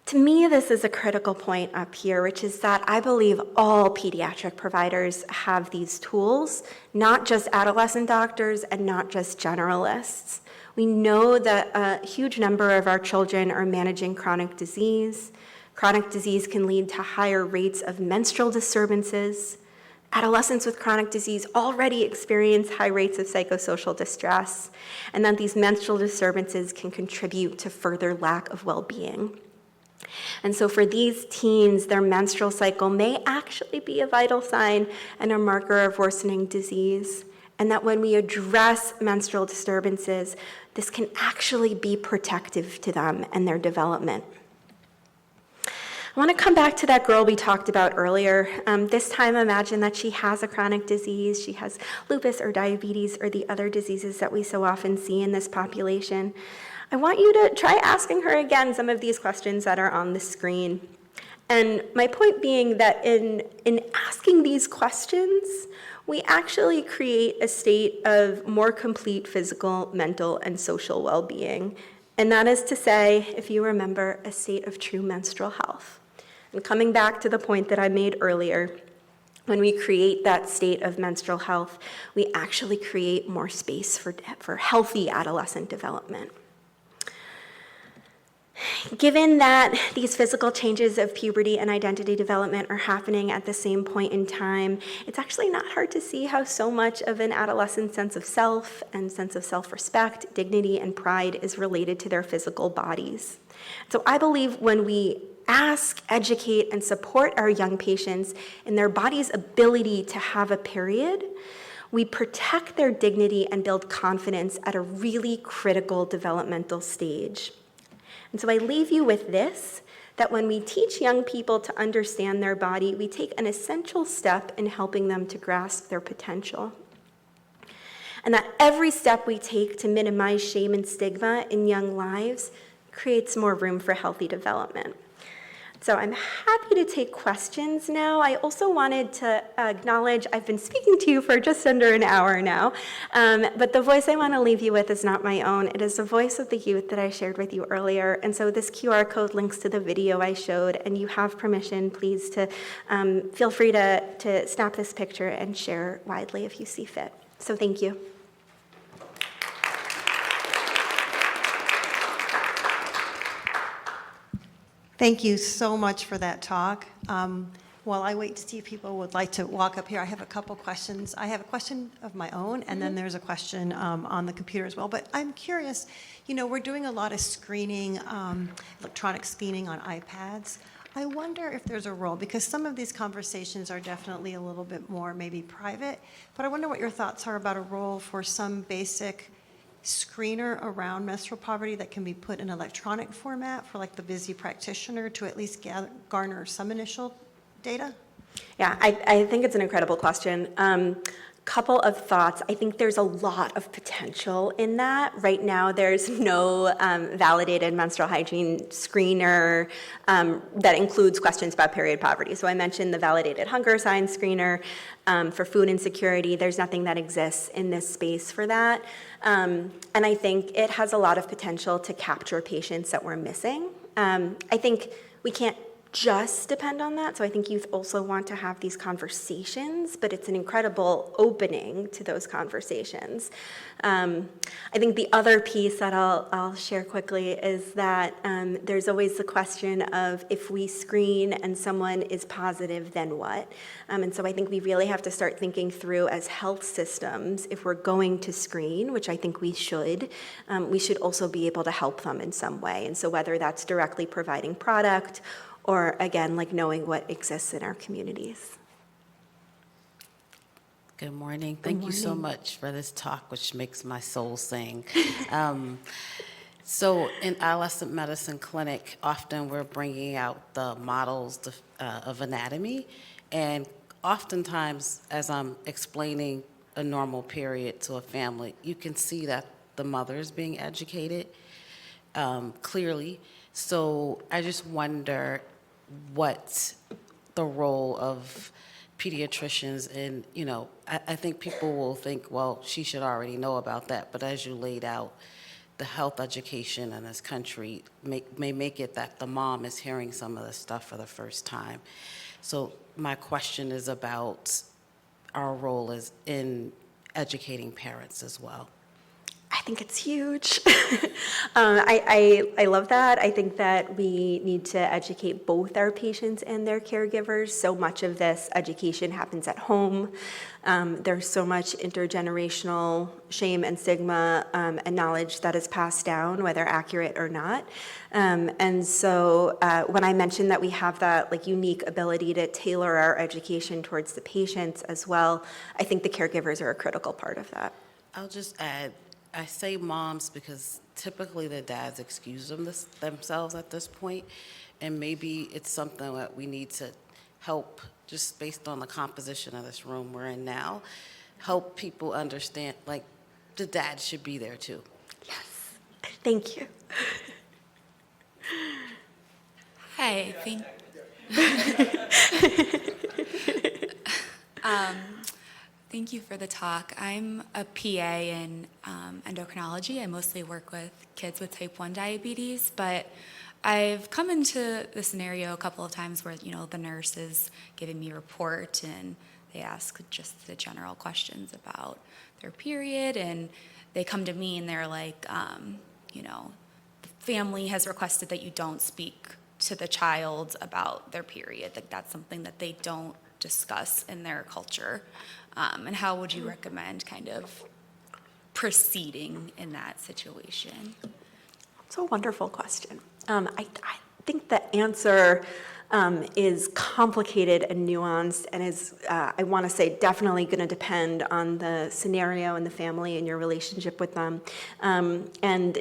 To me, this is a critical point up here, which is that I believe all pediatric providers have these tools, not just adolescent doctors and not just generalists. We know that a huge number of our children are managing chronic disease. Chronic disease can lead to higher rates of menstrual disturbances. Adolescents with chronic disease already experience high rates of psychosocial distress, and that these menstrual disturbances can contribute to further lack of well-being. And so for these teens, their menstrual cycle may actually be a vital sign and a marker of worsening disease, and that when we address menstrual disturbances, this can actually be protective to them and their development. I want to come back to that girl we talked about earlier. This time, imagine that she has a chronic disease. She has lupus or diabetes or the other diseases that we so often see in this population. I want you to try asking her again some of these questions that are on the screen. And my point being that in asking these questions, we actually create a state of more complete physical, mental, and social well-being. And that is to say, if you remember, a state of true menstrual health. And coming back to the point that I made earlier, when we create that state of menstrual health, we actually create more space for healthy adolescent development. Given that these physical changes of puberty and identity development are happening at the same point in time, it's actually not hard to see how so much of an adolescent's sense of self and sense of self-respect, dignity, and pride is related to their physical bodies. So I believe when we ask, educate, and support our young patients in their body's ability to have a period, we protect their dignity and build confidence at a really critical developmental stage. And so I leave you with this, that when we teach young people to understand their body, we take an essential step in helping them to grasp their potential. And that every step we take to minimize shame and stigma in young lives creates more room for healthy development. So I'm happy to take questions now. I also wanted to acknowledge I've been speaking to you for just under an hour now, but the voice I want to leave you with is not my own. It is the voice of the youth that I shared with you earlier. And so this QR code links to the video I showed, and you have permission, please, to feel free to snap this picture and share widely if you see fit. So thank you. Thank you so much for that talk. While I wait to see if people would like to walk up here, I have a couple questions. I have a question of my own, and then there's a question on the computer as well. But I'm curious, you know, we're doing a lot of screening, electronic screening on iPads. I wonder if there's a role, because some of these conversations are definitely a little bit more maybe private, but I wonder what your thoughts are about a role for some basic screener around menstrual poverty that can be put in electronic format for like the busy practitioner to at least garner some initial data? Yeah, I think it's an incredible question. Couple of thoughts. I think there's a lot of potential in that. Right now, there's no validated menstrual hygiene screener that includes questions about period poverty. So I mentioned the validated hunger sign screener for food insecurity. There's nothing that exists in this space for that. And I think it has a lot of potential to capture patients that we're missing. I think we can't just depend on that. So I think youth also want to have these conversations, but it's an incredible opening to those conversations. I think the other piece that I'll share quickly is that there's always the question of if we screen and someone is positive, then what? And so I think we really have to start thinking through as health systems, if we're going to screen, which I think we should also be able to help them in some way. And so whether that's directly providing product or again, like knowing what exists in our communities. Good morning. Thank you so much for this talk, which makes my soul sing. So in adolescent medicine clinic, often we're bringing out the models of anatomy, and oftentimes as I'm explaining a normal period to a family, you can see that the mother is being educated clearly. So I just wonder what the role of pediatricians in, you know, I think people will think, well, she should already know about that, but as you laid out, the health education in this country may make it that the mom is hearing some of this stuff for the first time. So my question is about our role is in educating parents as well. I think it's huge. I love that. I think that we need to educate both our patients and their caregivers. So much of this education happens at home. There's so much intergenerational shame and stigma and knowledge that is passed down, whether accurate or not. And so when I mentioned that we have that like unique ability to tailor our education towards the patients as well, I think the caregivers are a critical part of that. I'll just add, I say moms because typically the dads excuse themselves at this point, and maybe it's something that we need to help, just based on the composition of this room we're in now, help people understand, like, the dad should be there too. Yes, thank you. Hi, thank you for the talk. I'm a PA in endocrinology. I mostly work with kids with type 1 diabetes, but I've come into the scenario a couple of times where, you know, the nurse is giving me a report and they ask just the general questions about their period, and they come to me and they're like, you know, the family has requested that you don't speak to the child about their period. Like, that's something that they don't discuss in their culture. And how would you recommend kind of proceeding in that situation? It's a wonderful question. I think the answer is complicated and nuanced and is, I want to say, definitely going to depend on the scenario and the family and your relationship with them. And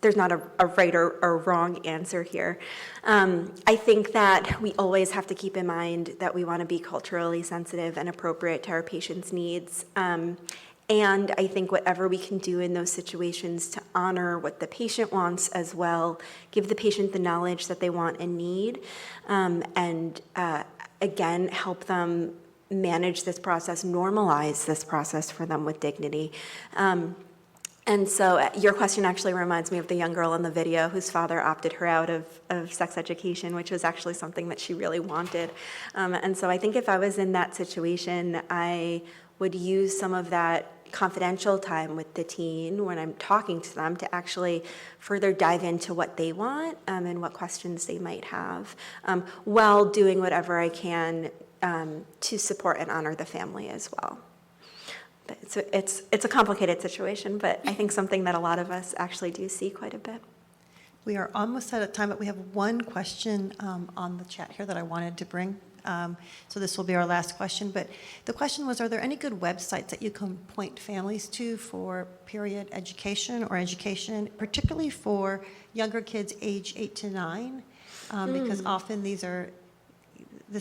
there's not a right or wrong answer here. I think that we always have to keep in mind that we want to be culturally sensitive and appropriate to our patients' needs. And I think whatever we can do in those situations to honor what the patient wants as well, give the patient the knowledge that they want and need, and again, help them manage this process, normalize this process for them with dignity. And so your question actually reminds me of the young girl in the video whose father opted her out of sex education, which was actually something that she really wanted. And so I think if I was in that situation, I would use some of that confidential time with the teen when I'm talking to them to actually further dive into what they want and what questions they might have, while doing whatever I can to support and honor the family as well. But it's a complicated situation, but I think something that a lot of us actually do see quite a bit. We are almost out of time, but we have one question on the chat here that I wanted to bring. So this will be our last question, but the question was, are there any good websites that you can point families to for period education or education, particularly for younger kids age 8 to 9? Because often this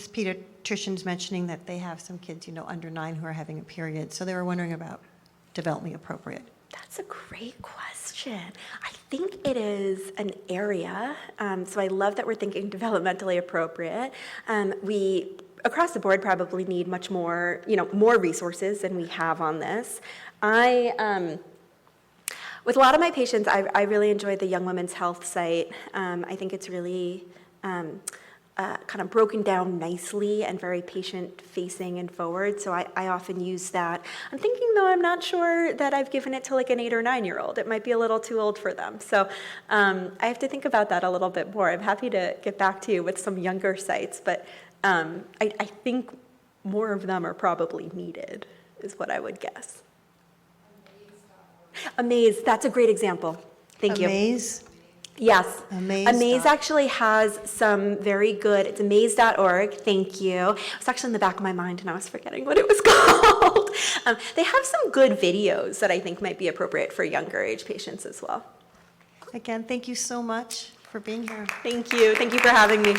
pediatrician's mentioning that they have some kids, under 9 who are having a period. So they were wondering about developmentally appropriate. That's a great question. I think it is an area, so I love that we're thinking developmentally appropriate. We, across the board, probably need much more, more resources than we have on this. With a lot of my patients, I really enjoy the Young Women's Health site. I think it's really kind of broken down nicely and very patient-facing and forward, so I often use that. I'm thinking, though, I'm not sure that I've given it to like an 8 or 9-year-old. It might be a little too old for them, so I have to think about that a little bit more. I'm happy to get back to you with some younger sites, but I think more of them are probably needed, is what I would guess. Amaze, that's a great example. Thank you. Amaze? Yes. Amaze. Amaze actually has some very good, it's amaze.org, thank you. It's actually in the back of my mind and I was forgetting what it was called. They have some good videos that I think might be appropriate for younger age patients as well. Again, thank you so much for being here. Thank you for having me.